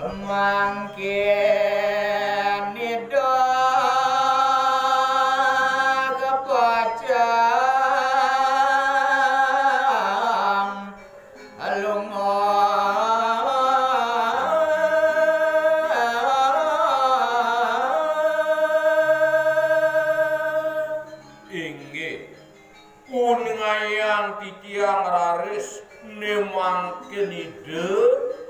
mangkin nida kepacang lunga inggih kuningayang titiang raris nemangkin ide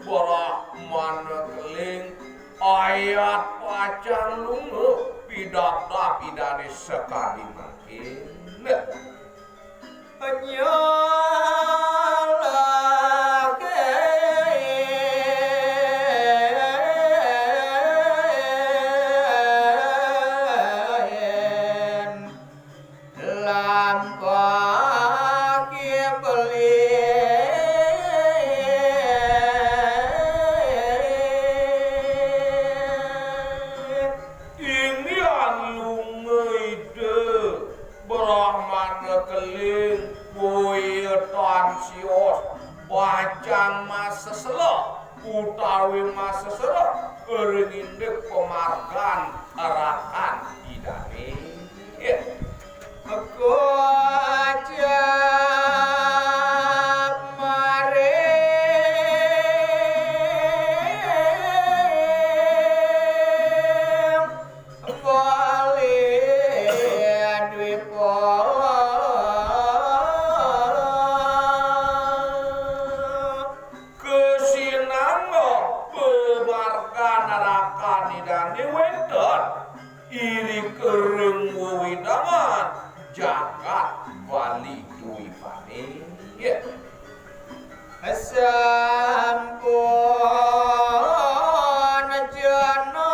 Brahmana keling ayat pacan lunga pidata pidane sekali makin Brahmana keling buitan sios bacang masa selo utawi masa selo erengindek pemargan arakan idane aku ajak mare iri kereng widangan jagat wali dwi pane sampun jana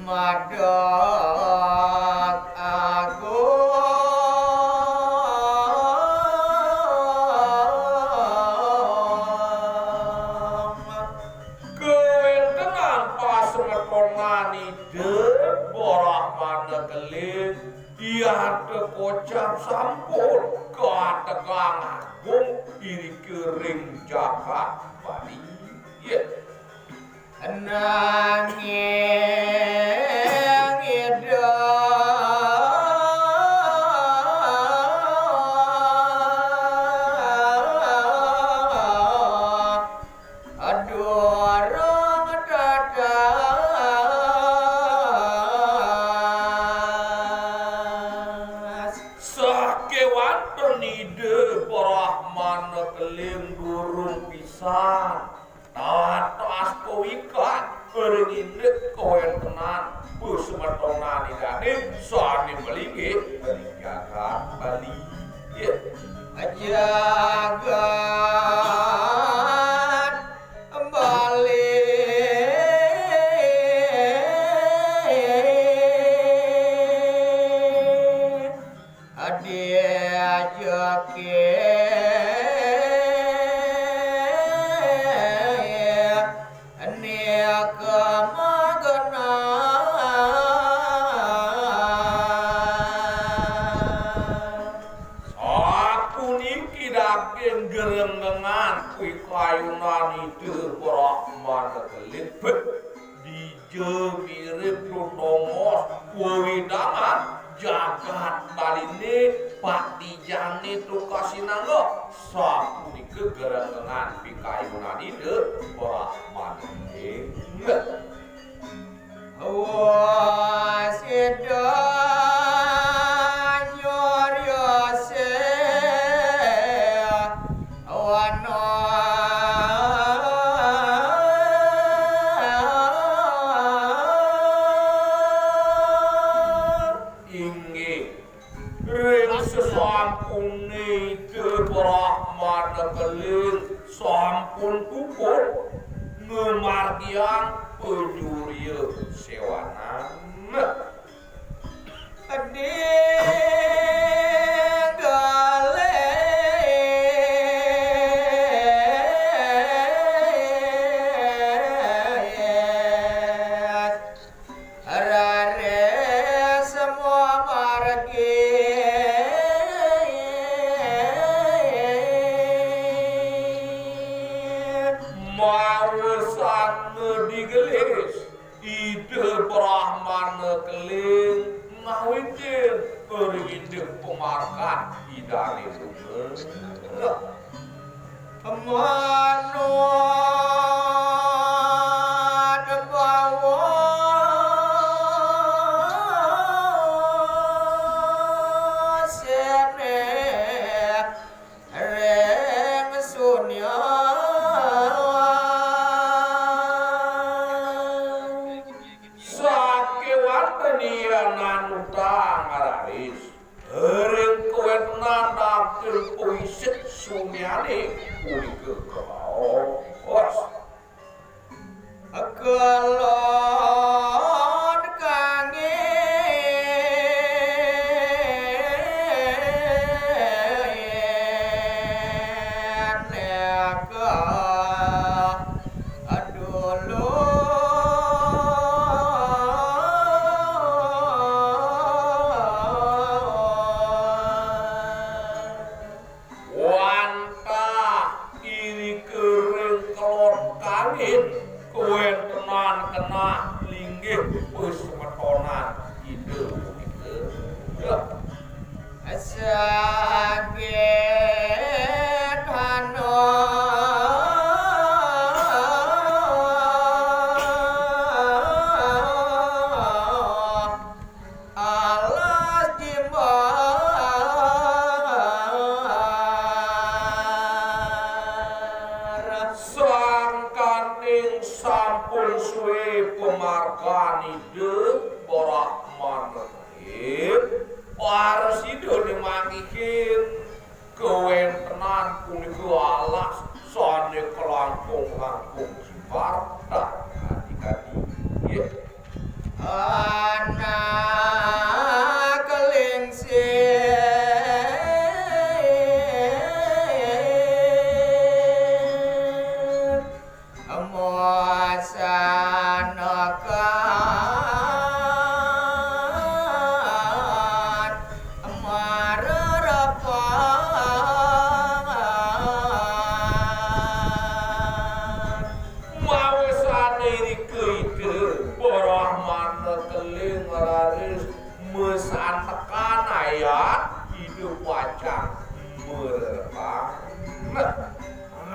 madak agung Brahmana keling dia tekocap sampun keategang agung iri kering jagat bali nanging ida adorong dadas sakewan penide Brahmana keling durung pisan tatas kowikan erengindek koen tenan pusemetongan idane sani melinggih jagat bali jagat bali adiajake gerenggengan kui kayunan itu Brahmana keling dije mirip lutomos widangan jagat baline patijane tukasinangga sapunika gerenggengan pikayunan itu Brahmana keling wasida Brahmana keling sampun kupul ngemargian penjuriya sewanan mana keling ngawitin berindek pemarkan idane bunga manut bawa sene reng sunya sakewan tenianan utang araris Hering kuet nanakil puisit sumiane uli kekau was kelon kangen ka adulu wanta iri kering kelon kangin kuen tenan kena linggih pus metonan ide ide sakit hano alas jembar sangkaning sampun suwe pemarkan ide borak manehip pares ide dimangihin kewen tenan punika alas sane kelangkung-langkung jimbar dah adik-adik ye anak kelingsir muasa